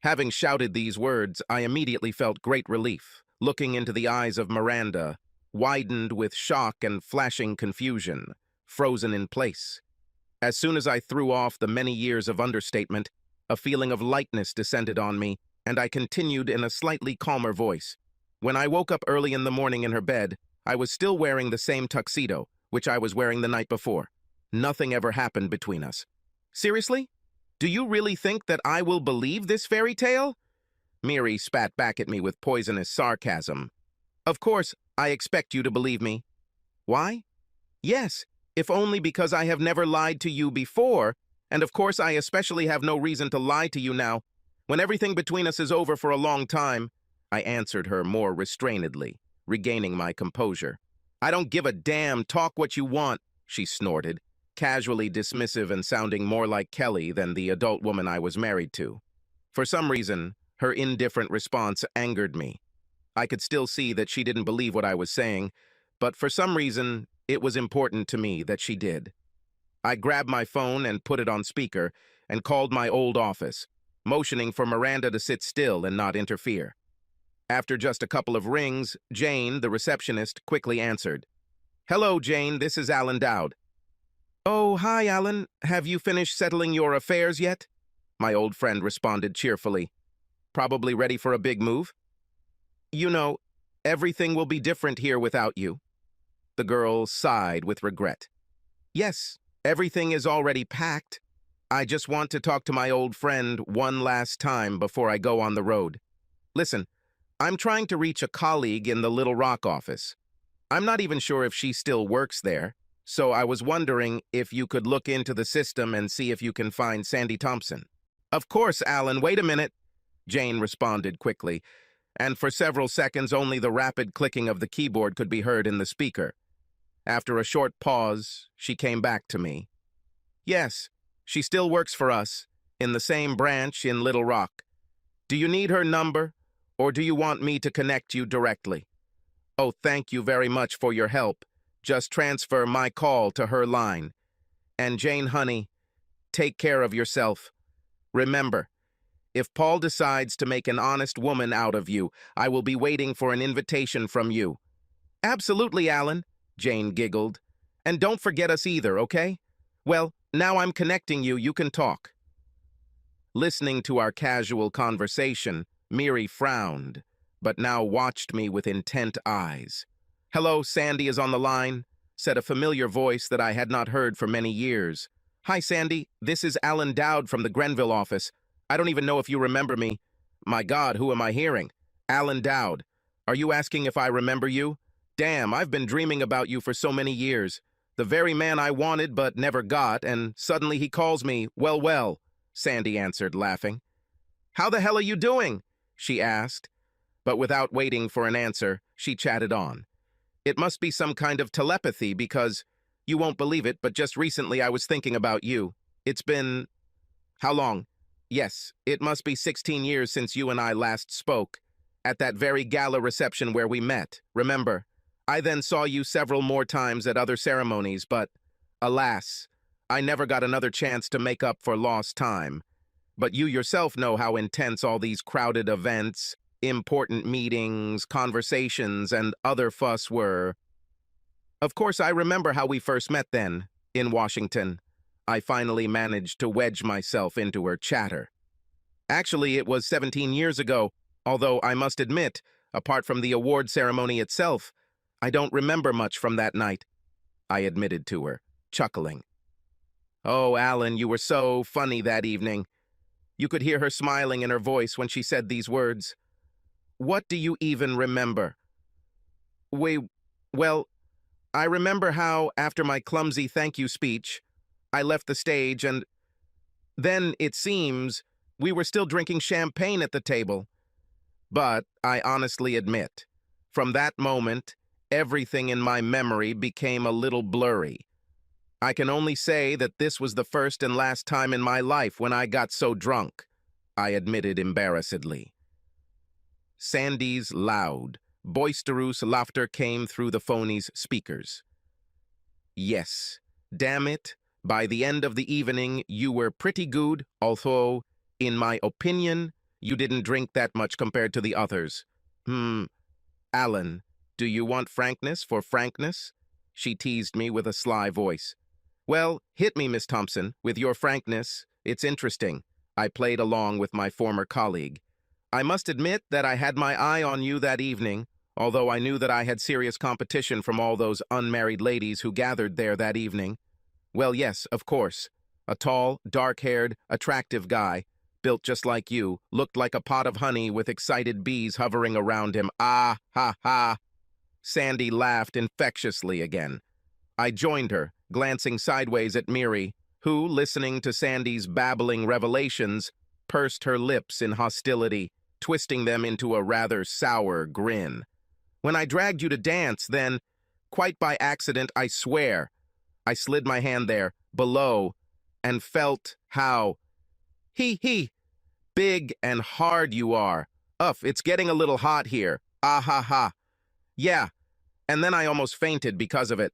Having shouted these words, I immediately felt great relief, looking into the eyes of Miranda, widened with shock and flashing confusion, frozen in place. As soon as I threw off the many years of understatement, a feeling of lightness descended on me, and I continued in a slightly calmer voice. When I woke up early in the morning in her bed, I was still wearing the same tuxedo, which I was wearing the night before. Nothing ever happened between us. Seriously? Do you really think that I will believe this fairy tale? Miri spat back at me with poisonous sarcasm. Of course, I expect you to believe me. Why? Yes, if only because I have never lied to you before, and of course I especially have no reason to lie to you now. When everything between us is over for a long time, I answered her more restrainedly, regaining my composure. I don't give a damn, talk what you want, she snorted, casually dismissive and sounding more like Kelly than the adult woman I was married to. For some reason, her indifferent response angered me. I could still see that she didn't believe what I was saying, but for some reason, it was important to me that she did. I grabbed my phone and put it on speaker and called my old office, motioning for Miranda to sit still and not interfere. After just a couple of rings, Jane, the receptionist, quickly answered. Hello, Jane, this is Alan Dowd. Oh, hi, Alan. Have you finished settling your affairs yet? My old friend responded cheerfully. Probably ready for a big move? You know, everything will be different here without you. The girl sighed with regret. Yes, everything is already packed. I just want to talk to my old friend one last time before I go on the road. Listen, I'm trying to reach a colleague in the Little Rock office. I'm not even sure if she still works there, so I was wondering if you could look into the system and see if you can find Sandy Thompson. Of course, Alan, wait a minute, Jane responded quickly, and for several seconds only the rapid clicking of the keyboard could be heard in the speaker. After a short pause, she came back to me. Yes, she still works for us, in the same branch in Little Rock. Do you need her number, or do you want me to connect you directly? Oh, thank you very much for your help. Just transfer my call to her line. And Jane, honey, take care of yourself. Remember, if Paul decides to make an honest woman out of you, I will be waiting for an invitation from you. Absolutely, Alan, Jane giggled. And don't forget us either, okay? Well, now I'm connecting you, you can talk. Listening to our casual conversation, Miri frowned, but now watched me with intent eyes. Hello, Sandy is on the line, said a familiar voice that I had not heard for many years. Hi, Sandy, this is Alan Dowd from the Grenville office. I don't even know if you remember me. My God, who am I hearing? Alan Dowd. Are you asking if I remember you? Damn, I've been dreaming about you for so many years. The very man I wanted but never got, and suddenly he calls me, well, Sandy answered, laughing. How the hell are you doing? She asked. But without waiting for an answer, she chatted on. It must be some kind of telepathy because, you won't believe it, but just recently I was thinking about you. It's been... How long? Yes, it must be 16 years since you and I last spoke. At that very gala reception where we met, remember? I then saw you several more times at other ceremonies, but, alas, I never got another chance to make up for lost time. But you yourself know how intense all these crowded events, important meetings, conversations, and other fuss were. Of course, I remember how we first met then, in Washington. I finally managed to wedge myself into her chatter. Actually, it was 17 years ago, although I must admit, apart from the award ceremony itself, I don't remember much from that night, I admitted to her, chuckling. Oh, Alan, you were so funny that evening. You could hear her smiling in her voice when she said these words. What do you even remember? Well, I remember how, after my clumsy thank you speech, I left the stage and then, it seems, we were still drinking champagne at the table. But I honestly admit, from that moment, everything in my memory became a little blurry. I can only say that this was the first and last time in my life when I got so drunk, I admitted embarrassedly. Sandy's loud, boisterous laughter came through the phony's speakers. Yes, damn it, by the end of the evening you were pretty good, although, in my opinion, You didn't drink that much compared to the others. Alan, do you want frankness for frankness? She teased me with a sly voice. Well, hit me, Miss Thompson, with your frankness. It's interesting. I played along with my former colleague. I must admit that I had my eye on you that evening, although I knew that I had serious competition from all those unmarried ladies who gathered there that evening. Well, yes, of course. A tall, dark-haired, attractive guy, built just like you, looked like a pot of honey with excited bees hovering around him. Ah, ha, ha. Sandy laughed infectiously again. I joined her, glancing sideways at Miri, who, listening to Sandy's babbling revelations, pursed her lips in hostility, twisting them into a rather sour grin. When I dragged you to dance, then, quite by accident, I swear, I slid my hand there, below, and felt how, he, big and hard you are. It's getting a little hot here. Ah ha ha. Yeah, and then I almost fainted because of it.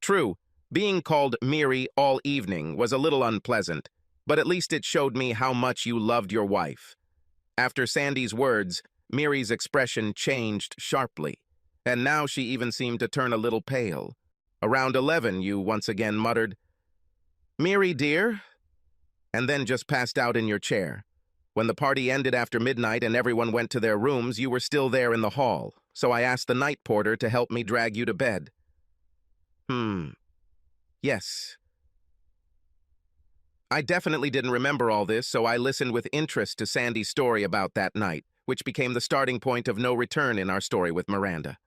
True, being called Miri all evening was a little unpleasant, but at least it showed me how much you loved your wife. After Sandy's words, Miri's expression changed sharply, and now she even seemed to turn a little pale. Around 11, you once again muttered, "Miri, dear," and then just passed out in your chair. When the party ended after midnight and everyone went to their rooms, you were still there in the hall, so I asked the night porter to help me drag you to bed. Yes. I definitely didn't remember all this, so I listened with interest to Sandy's story about that night, which became the starting point of no return in our story with Miranda.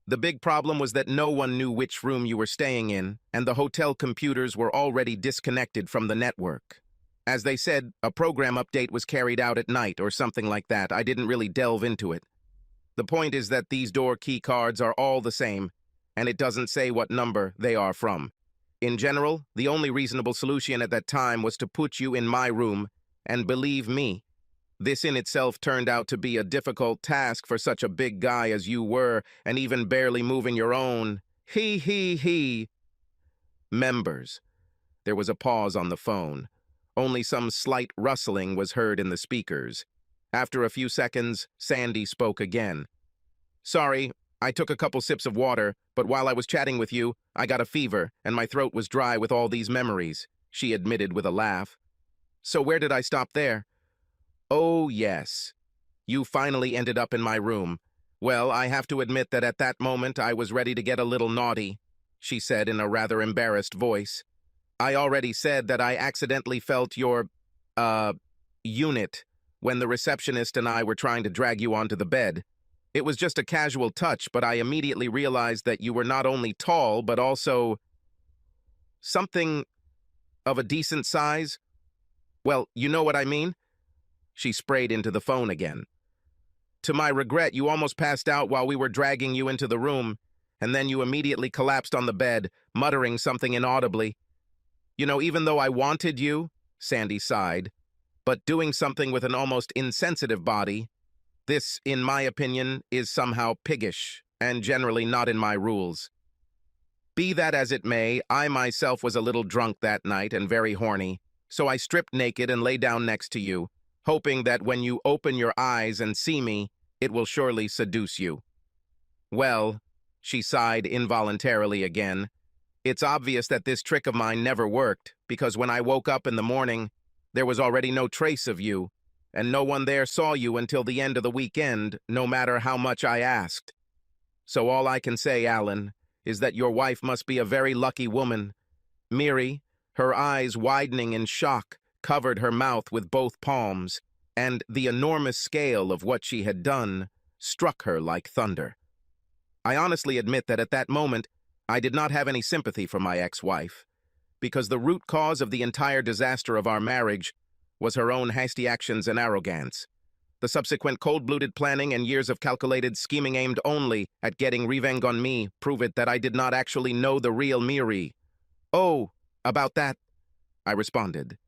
The big problem was that no one knew which room you were staying in, and the hotel computers were already disconnected from the network. As they said, a program update was carried out at night or something like that. I didn't really delve into it. The point is that these door key cards are all the same, and it doesn't say what number they are from. In general, the only reasonable solution at that time was to put you in my room, and believe me, this in itself turned out to be a difficult task for such a big guy as you were, and even barely moving your own. He. Members. There was a pause on the phone. Only some slight rustling was heard in the speakers. After a few seconds, Sandy spoke again. Sorry, I took a couple sips of water, but while I was chatting with you, I got a fever, and my throat was dry with all these memories, she admitted with a laugh. So where did I stop there? Oh, yes. You finally ended up in my room. Well, I have to admit that at that moment I was ready to get a little naughty, she said in a rather embarrassed voice. I already said that I accidentally felt your, unit when the receptionist and I were trying to drag you onto the bed. It was just a casual touch, but I immediately realized that you were not only tall, but also something of a decent size. Well, you know what I mean? She sprayed into the phone again. To my regret, you almost passed out while we were dragging you into the room, and then you immediately collapsed on the bed, muttering something inaudibly. You know, even though I wanted you, Sandy sighed, but doing something with an almost insensitive body, this, in my opinion, is somehow piggish, and generally not in my rules. Be that as it may, I myself was a little drunk that night and very horny, so I stripped naked and lay down next to you, hoping that when you open your eyes and see me, it will surely seduce you. Well, she sighed involuntarily again. It's obvious that this trick of mine never worked, because when I woke up in the morning, there was already no trace of you, and no one there saw you until the end of the weekend, no matter how much I asked. So all I can say, Alan, is that your wife must be a very lucky woman. Miri, her eyes widening in shock, covered her mouth with both palms, and the enormous scale of what she had done struck her like thunder. I honestly admit that at that moment, I did not have any sympathy for my ex-wife, because the root cause of the entire disaster of our marriage was her own hasty actions and arrogance. The subsequent cold-blooded planning and years of calculated scheming aimed only at getting revenge on me prove it that I did not actually know the real Miri. Oh, about that, I responded.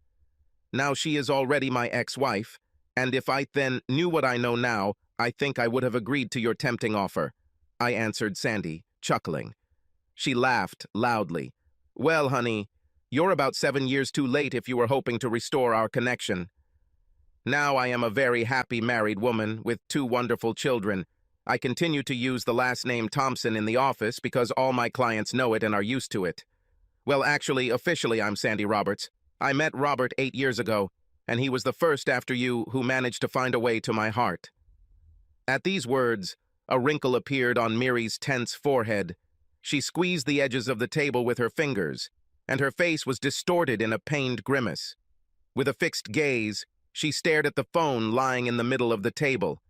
Now she is already my ex-wife, and if I then knew what I know now, I think I would have agreed to your tempting offer, I answered Sandy, chuckling. She laughed loudly. Well, honey, you're about 7 years too late if you were hoping to restore our connection. Now I am a very happy married woman with 2 wonderful children. I continue to use the last name Thompson in the office because all my clients know it and are used to it. Well, actually, officially, I'm Sandy Roberts. I met Robert 8 years ago, and he was the first after you who managed to find a way to my heart. At these words, a wrinkle appeared on Miri's tense forehead. She squeezed the edges of the table with her fingers, and her face was distorted in a pained grimace. With a fixed gaze, she stared at the phone lying in the middle of the table,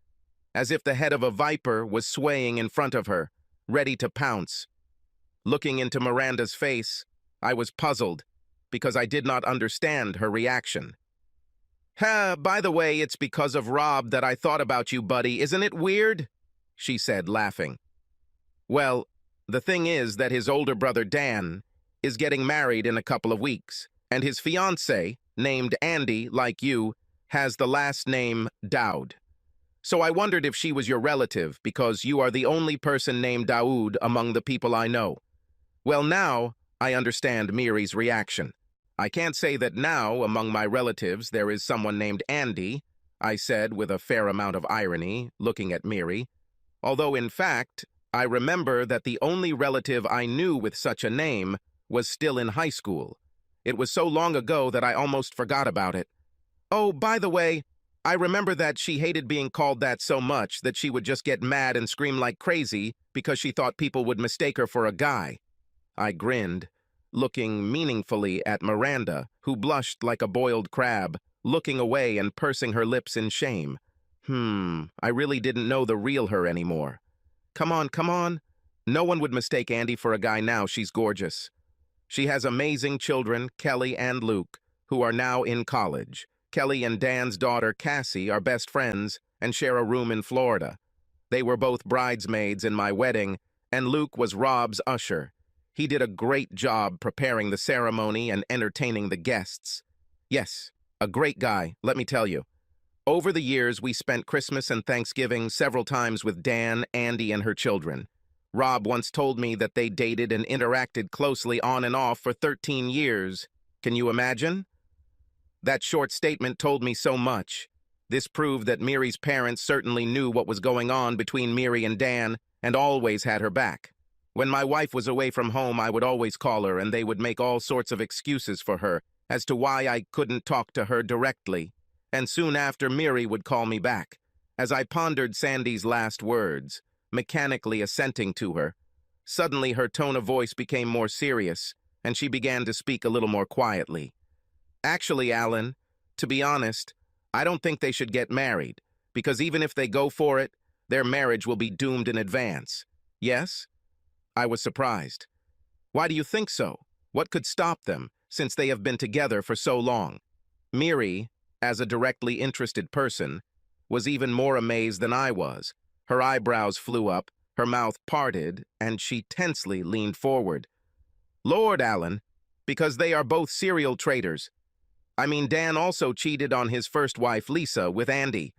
as if the head of a viper was swaying in front of her, ready to pounce. Looking into Miranda's face, I was puzzled, because I did not understand her reaction. By the way, it's because of Rob that I thought about you, buddy. Isn't it weird?" she said, laughing. "Well, the thing is that his older brother Dan is getting married in a couple of weeks, and his fiancée, named Andy, like you, has the last name Dowd. So I wondered if she was your relative, because you are the only person named Daoud among the people I know. Well, now I understand Miri's reaction. I can't say that now, among my relatives, there is someone named Andy," I said with a fair amount of irony, looking at Miri, although in fact, I remember that the only relative I knew with such a name was still in high school. It was so long ago that I almost forgot about it. Oh, by the way, I remember that she hated being called that so much that she would just get mad and scream like crazy because she thought people would mistake her for a guy. I grinned, looking meaningfully at Miranda, who blushed like a boiled crab, looking away and pursing her lips in shame. I really didn't know the real her anymore. Come on, come on. No one would mistake Andy for a guy now. She's gorgeous. She has amazing children, Kelly and Luke, who are now in college. Kelly and Dan's daughter, Cassie, are best friends and share a room in Florida. They were both bridesmaids in my wedding, and Luke was Rob's usher. He did a great job preparing the ceremony and entertaining the guests. Yes, a great guy, let me tell you. Over the years, we spent Christmas and Thanksgiving several times with Dan, Andy, and her children. Rob once told me that they dated and interacted closely on and off for 13 years. Can you imagine? That short statement told me so much. This proved that Miri's parents certainly knew what was going on between Miri and Dan and always had her back. When my wife was away from home, I would always call her, and they would make all sorts of excuses for her as to why I couldn't talk to her directly. And soon after, Miri would call me back. As I pondered Sandy's last words, mechanically assenting to her, suddenly her tone of voice became more serious, and she began to speak a little more quietly. Actually, Alan, to be honest, I don't think they should get married, because even if they go for it, their marriage will be doomed in advance. Yes? I was surprised. Why do you think so? What could stop them, since they have been together for so long? Miri, as a directly interested person, was even more amazed than I was. Her eyebrows flew up, her mouth parted, and she tensely leaned forward. Lord, Alan, because they are both serial traitors. I mean, Dan also cheated on his first wife, Lisa, with Andy.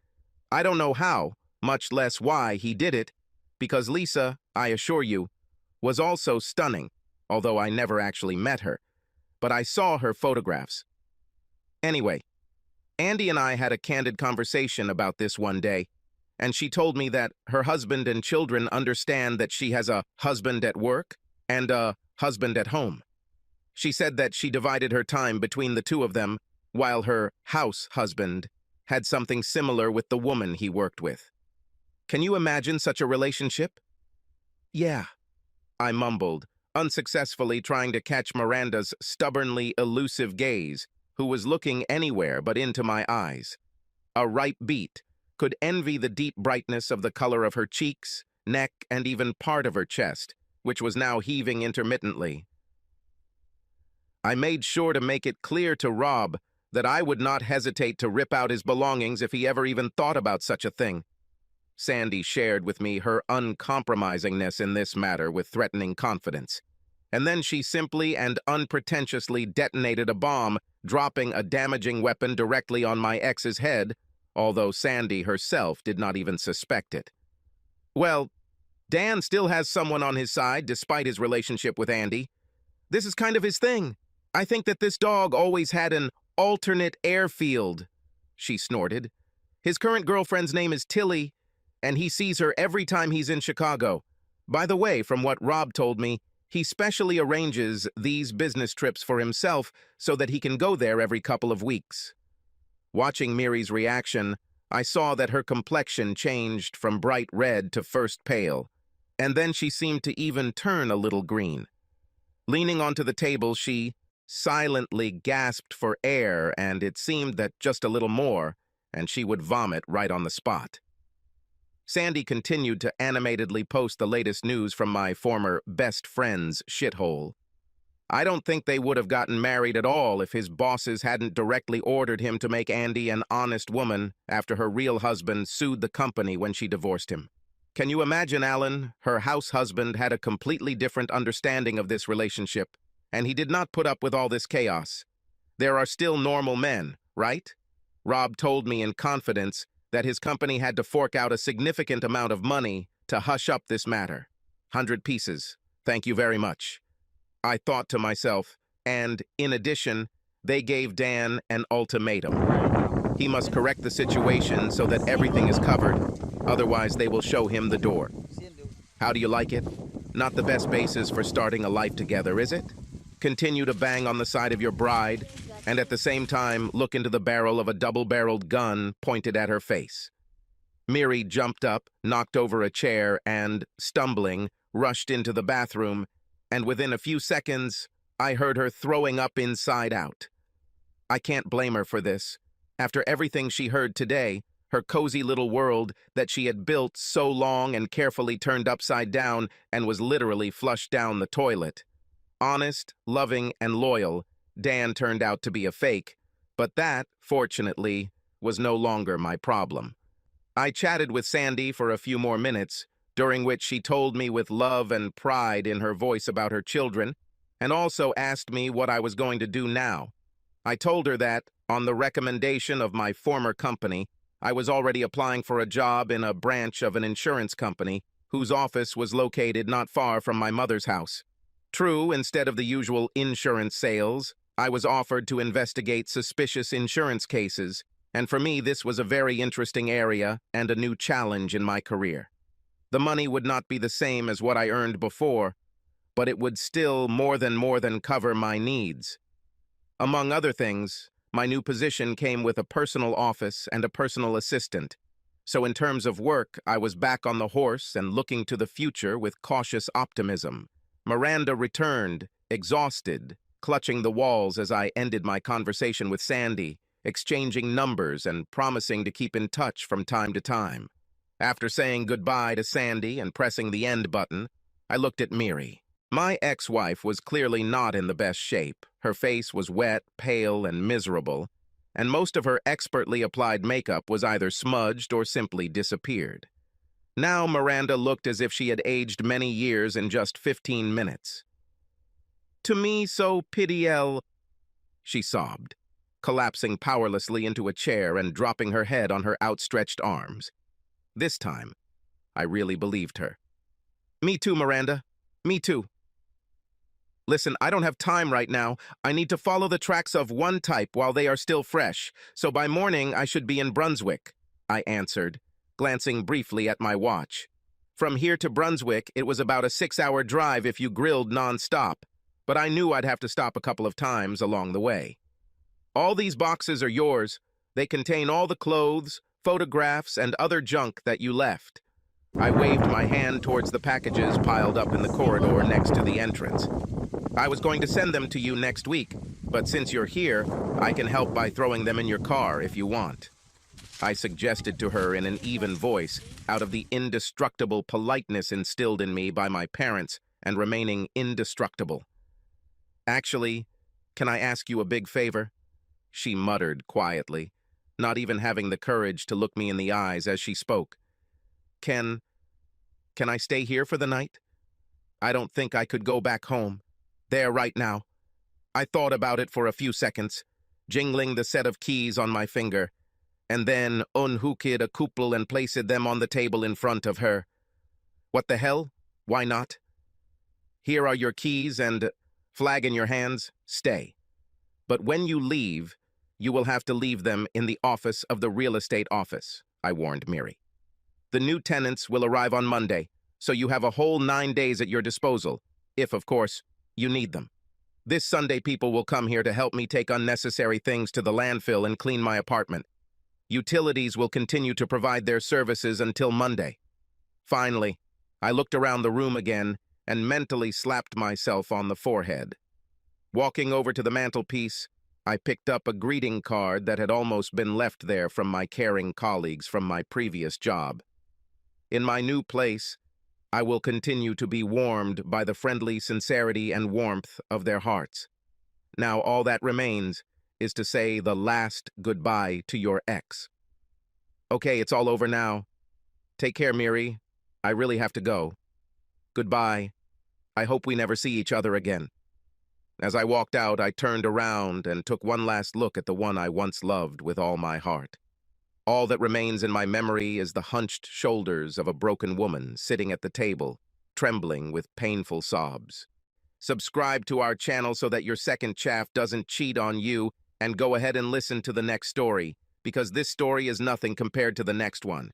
I don't know how, much less why he did it, because Lisa, I assure you, was also stunning, although I never actually met her, but I saw her photographs. Anyway, Andy and I had a candid conversation about this one day, and she told me that her husband and children understand that she has a husband at work and a husband at home. She said that she divided her time between the two of them, while her house husband had something similar with the woman he worked with. Can you imagine such a relationship? Yeah, I mumbled, unsuccessfully trying to catch Miranda's stubbornly elusive gaze, who was looking anywhere but into my eyes. A ripe beet could envy the deep brightness of the color of her cheeks, neck, and even part of her chest, which was now heaving intermittently. I made sure to make it clear to Rob that I would not hesitate to rip out his belongings if he ever even thought about such a thing. Sandy shared with me her uncompromisingness in this matter with threatening confidence. And then she simply and unpretentiously detonated a bomb, dropping a damaging weapon directly on my ex's head, although Sandy herself did not even suspect it. Well, Dan still has someone on his side despite his relationship with Andy. This is kind of his thing. I think that this dog always had an alternate airfield. she snorted. His current girlfriend's name is Tilly, and he sees her every time he's in Chicago. By the way, from what Rob told me, he specially arranges these business trips for himself so that he can go there every couple of weeks. Watching Miri's reaction, I saw that her complexion changed from bright red to first pale, and then she seemed to even turn a little green. Leaning onto the table, she silently gasped for air, and it seemed that just a little more, and she would vomit right on the spot. Sandy continued to animatedly post the latest news from my former best friend's shithole. I don't think they would have gotten married at all if his bosses hadn't directly ordered him to make Andy an honest woman after her real husband sued the company when she divorced him. Can you imagine, Alan? Her house husband had a completely different understanding of this relationship, and he did not put up with all this chaos. There are still normal men, right? Rob told me in confidence that his company had to fork out a significant amount of money to hush up this matter. 100 pieces. Thank you very much. I thought to myself, and in addition, they gave Dan an ultimatum. He must correct the situation so that everything is covered, otherwise they will show him the door. How do you like it? Not the best basis for starting a life together, is it? Continue to bang on the side of your bride, and at the same time look into the barrel of a double-barreled gun pointed at her face. Miri jumped up, knocked over a chair, and, stumbling, rushed into the bathroom, and within a few seconds, I heard her throwing up inside out. I can't blame her for this. After everything she heard today, her cozy little world that she had built so long and carefully turned upside down and was literally flushed down the toilet. Honest, loving, and loyal, Dan turned out to be a fake, but that, fortunately, was no longer my problem. I chatted with Sandy for a few more minutes, during which she told me with love and pride in her voice about her children, and also asked me what I was going to do now. I told her that, on the recommendation of my former company, I was already applying for a job in a branch of an insurance company, whose office was located not far from my mother's house. True, instead of the usual insurance sales, I was offered to investigate suspicious insurance cases, and for me this was a very interesting area and a new challenge in my career. The money would not be the same as what I earned before, but it would still more than cover my needs. Among other things, my new position came with a personal office and a personal assistant, so in terms of work, I was back on the horse and looking to the future with cautious optimism. Miranda returned, exhausted, clutching the walls as I ended my conversation with Sandy, exchanging numbers and promising to keep in touch from time to time. After saying goodbye to Sandy and pressing the end button, I looked at Miri. My ex-wife was clearly not in the best shape. Her face was wet, pale, and miserable, and most of her expertly applied makeup was either smudged or simply disappeared. Now Miranda looked as if she had aged many years in just 15 minutes. "To me so pitiel," she sobbed, collapsing powerlessly into a chair and dropping her head on her outstretched arms. This time, I really believed her. "Me too, Miranda. Me too. Listen, I don't have time right now. I need to follow the tracks of one type while they are still fresh, so by morning I should be in Brunswick," I answered, glancing briefly at my watch. From here to Brunswick, it was about a 6-hour drive if you grilled non-stop, but I knew I'd have to stop a couple of times along the way. "All these boxes are yours. They contain all the clothes, photographs, and other junk that you left." I waved my hand towards the packages piled up in the corridor next to the entrance. "I was going to send them to you next week, but since you're here, I can help by throwing them in your car if you want," I suggested to her in an even voice, out of the indestructible politeness instilled in me by my parents and remaining indestructible. "Actually, can I ask you a big favor?" she muttered quietly, not even having the courage to look me in the eyes as she spoke. Can I stay here for the night? I don't think I could go back home. There right now." I thought about it for a few seconds, jingling the set of keys on my finger, and then unhooked a couple and placed them on the table in front of her. "What the hell? Why not? Here are your keys and flag in your hands. Stay. But when you leave, You will have to leave them in the office of the real estate office, I warned Miri. The new tenants will arrive on Monday, so you have a whole 9 days at your disposal, if, of course, you need them. This Sunday people will come here to help me take unnecessary things to the landfill and clean my apartment. Utilities will continue to provide their services until Monday. Finally, I looked around the room again and mentally slapped myself on the forehead. Walking over to the mantelpiece, I picked up a greeting card that had almost been left there from my caring colleagues from my previous job. In my new place, I will continue to be warmed by the friendly sincerity and warmth of their hearts. Now all that remains is to say the last goodbye to your ex. Okay, it's all over now. Take care, Miri. I really have to go. Goodbye. I hope we never see each other again. As I walked out, I turned around and took one last look at the one I once loved with all my heart. All that remains in my memory is the hunched shoulders of a broken woman sitting at the table, trembling with painful sobs. Subscribe to our channel so that your second chaff doesn't cheat on you, and go ahead and listen to the next story, because this story is nothing compared to the next one.